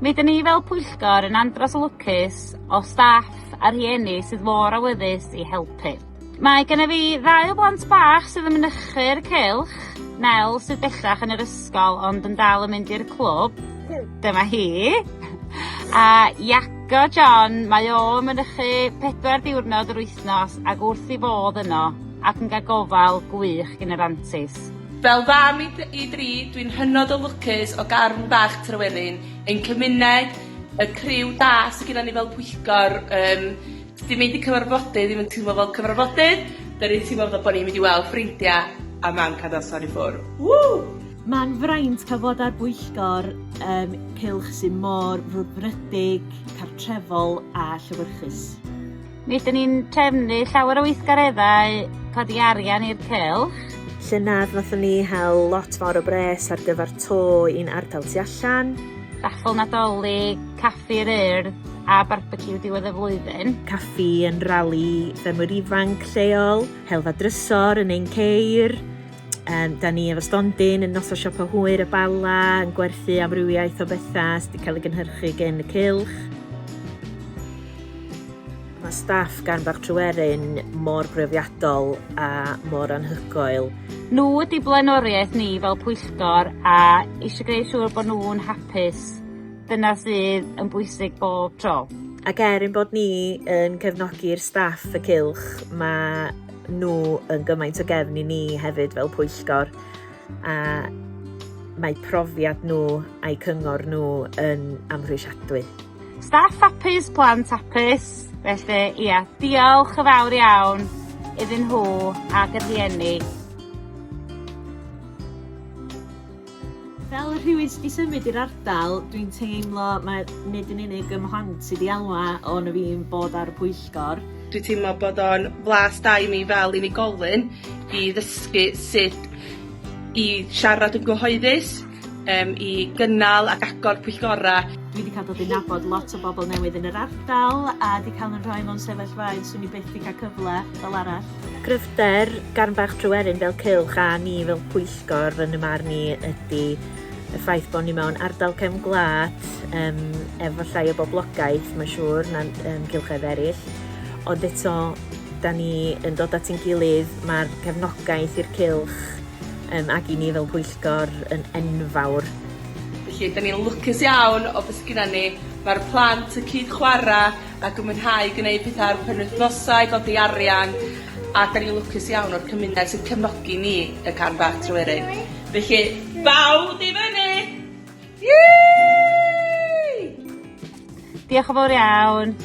Mi dyn ni fel pwyllgor yn andros o lwcus o staff a rhieni sydd mor awyddus i helpu. Mae gennym fi 2 o blant bach sydd yn mynychu'r Cylch, Nel sydd bellach yn yr ysgol ond yn dal yn mynd i'r clwb, dyma hi, a Iago John, mae o yn mynychu 4 diwrnod yr wythnos ac wrth i fod yno ac yn cael gofal gwych gen yr antis. Fel fam i 3, dwi'n hynod o lwcus o Garn Bach Tryweryn, ein cymuned, y criw da sydd gennym ni fel pwyllgor. Ddim mynd i cyfarfodydd, ddim yn teimlo fel cyfarfodydd, dyn ni'n teimlo fel bod ni'n mynd i weld ffrindiau a ma'n cadasar i ffwrdd. Mae'n fraint cael bod ar bwyllgor Cylch sy'n mor frwdfrydig, cartrefol a llywyrchus. Mi dyn ni'n trefnu llawer o weithgareddau codi arian i'r Cylch. Llynedd nathon ni hel lot fawr o bres ar gyfer to i'n ardal tu allan. Raffl Nadolig, Caffi'r Urdd a barbeciw diwedd y flwyddyn. Caffi yn rali ffermwyr ifanc lleol, helfa drysor yn ein ceir. Da ni efo stondin yn noson siopa hwyr y Bala, yn gwerthu amrywiaeth o bethau sydd wedi cael ei gynhyrchu gen y Cylch. Mae staff Garn Bach Tryweryn mor brofiadol a mor anhygoel. Nhw ydi blaenoriaeth ni fel pwyllgor a eisiau gwneud siŵr bod nhw'n hapus. Dyna sydd yn bwysig bob tro. Ac bod ni yn cefnogi'r staff y Cylch, mae nhw yn gymaint o gefn i ni hefyd fel pwyllgor. A mae profiad nhw a'i cyngor nhw yn amhrisiadwy. Staff hapus, plant hapus. Felly, ia, diolch yn fawr iawn iddyn nhw ac yr rhieni. Fel rhywun sydd wedi symud i'r ardal, dwi'n teimlo mae nid yn unig ym mhlant sydd wedi alwa o'n fi'n bod ar y pwyllgor. Dwi'n teimlo bod o'n flas da i mi fel unigolyn i ddysgu sut i siarad yn gyhoeddus, i gynnal ac agor pwyllgorau. Dwi wedi cael dod i nabod lot o bobl newydd yn yr ardal a wedi cael yn rhoi mewn sefyllfaoedd swn i byth wedi cael cyfle fel arall. Gryfder Garn Bach Tryweryn fel Cylch a ni fel pwyllgor yn y marn ni ydy y ffaith bod ni mewn ardal cefn gwlad efo llai o boblogaeth, mae'n siŵr, na'n cylchoedd eraill. Ond eto, da ni yn dod at ein gilydd, mae'r cefnogaeth i'r Cylch ac i ni fel pwyllgor yn enfawr. Felly, da ni'n lwcus iawn o beth gyda ni. Mae'r plant yn cyd chwarae ac yn mwynhau gwneud pethau ar penwythnosau, godi arian, a da ni'n lwcus iawn o'r cymuned sy'n cefnogi ni y Garn Bach Tryweryn. Felly, bawd i fyny! Yee! Diolch yn fawr iawn.